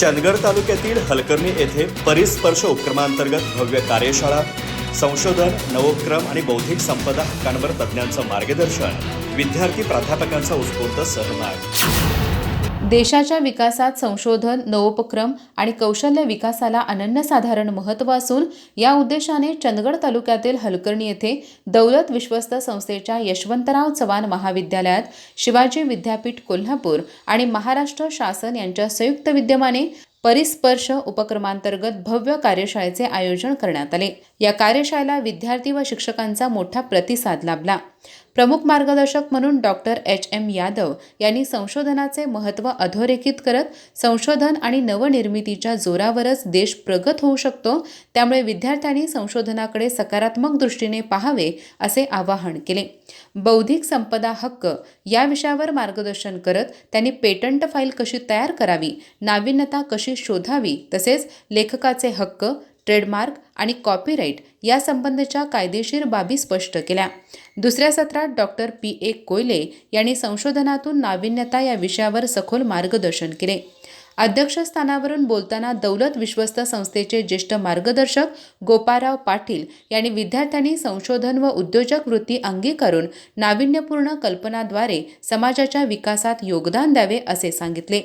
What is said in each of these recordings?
चंदगड तालुक्यातील हलकर्णी येथे परिस्पर्श उपक्रमांतर्गत भव्य कार्यशाळा, संशोधन, नवोपक्रम आणि बौद्धिक संपदा हक्कांवर तज्ज्ञांचं मार्गदर्शन, विद्यार्थी प्राध्यापकांचा उत्स्फूर्त सहभाग। देशाच्या विकासात संशोधन, नवोपक्रम आणि कौशल्य विकासाला अनन्यसाधारण महत्त्व असून या उद्देशाने चंदगड तालुक्यातील हलकर्णी येथे दौलत विश्वस्त संस्थेच्या यशवंतराव चव्हाण महाविद्यालयात शिवाजी विद्यापीठ कोल्हापूर आणि महाराष्ट्र शासन यांच्या संयुक्त विद्यमाने परिस्पर्श उपक्रमांतर्गत भव्य कार्यशाळेचे आयोजन करण्यात आले। या कार्यशाळेला विद्यार्थी व शिक्षकांचा मोठा प्रतिसाद लाभला। प्रमुख मार्गदर्शक म्हणून डॉक्टर एच.एम. यादव यांनी संशोधनाचे महत्त्व अधोरेखित करत संशोधन आणि नवनिर्मितीच्या जोरावरच देश प्रगत होऊ शकतो, त्यामुळे विद्यार्थ्यांनी संशोधनाकडे सकारात्मक दृष्टीने पाहावे असे आवाहन केले। बौद्धिक संपदा हक्क या विषयावर मार्गदर्शन करत त्यांनी पेटंट फाईल कशी तयार करावी, नाविन्यता कशी शोधावी, तसेच लेखकाचे हक्क, ट्रेडमार्क आणि कॉपीराईट यासंबंधीच्या कायदेशीर बाबी स्पष्ट केल्या। दुसऱ्या सत्रात डॉक्टर पी.ए. कोयले यांनी संशोधनातून नाविन्यता या विषयावर सखोल मार्गदर्शन केले। अध्यक्षस्थानावरून बोलताना दौलत विश्वस्त संस्थेचे ज्येष्ठ मार्गदर्शक गोपाळराव पाटील यांनी विद्यार्थ्यांनी संशोधन व उद्योजक वृत्ती अंगीकारून नाविन्यपूर्ण कल्पनाद्वारे समाजाच्या विकासात योगदान द्यावे असे सांगितले।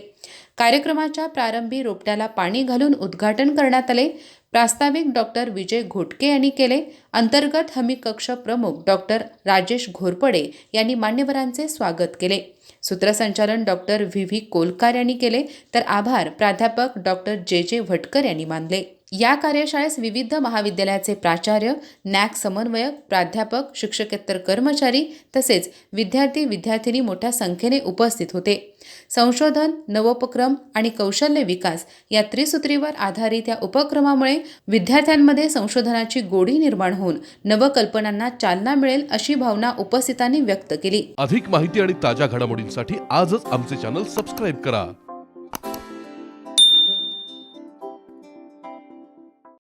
कार्यक्रमाच्या प्रारंभी रोपट्याला पाणी घालून उद्घाटन करण्यात आले। प्रास्ताविक डॉक्टर विजय घोटके यांनी केले। अंतर्गत हमी कक्ष प्रमुख डॉक्टर राजेश घोरपडे यांनी मान्यवरांचे स्वागत केले। सूत्रसंचालन डॉक्टर व्ही कोलकार यांनी केले, तर आभार प्राध्यापक डॉक्टर जे भटकर यांनी मानले। या कार्यशाळेस विविध महाविद्यालयाचे प्राचार्य, नॅक समन्वयक, प्राध्यापक, शिक्षकेतर कर्मचारी तसेच विद्यार्थी-विद्यार्थिनी मोठ्या संख्येने उपस्थित होते। संशोधन, नवोपक्रम आणि कौशल्य विकास या त्रिसूत्रीवर आधारित या उपक्रमामुळे विद्यार्थ्यांमध्ये संशोधनाची गोडी निर्माण होऊन नवकल्पनांना चालना मिळेल अशी भावना उपस्थितांनी व्यक्त केली। अधिक माहिती आणि ताज्या घडामोडींसाठी आजच आमचे चॅनल सबस्क्राइब करा।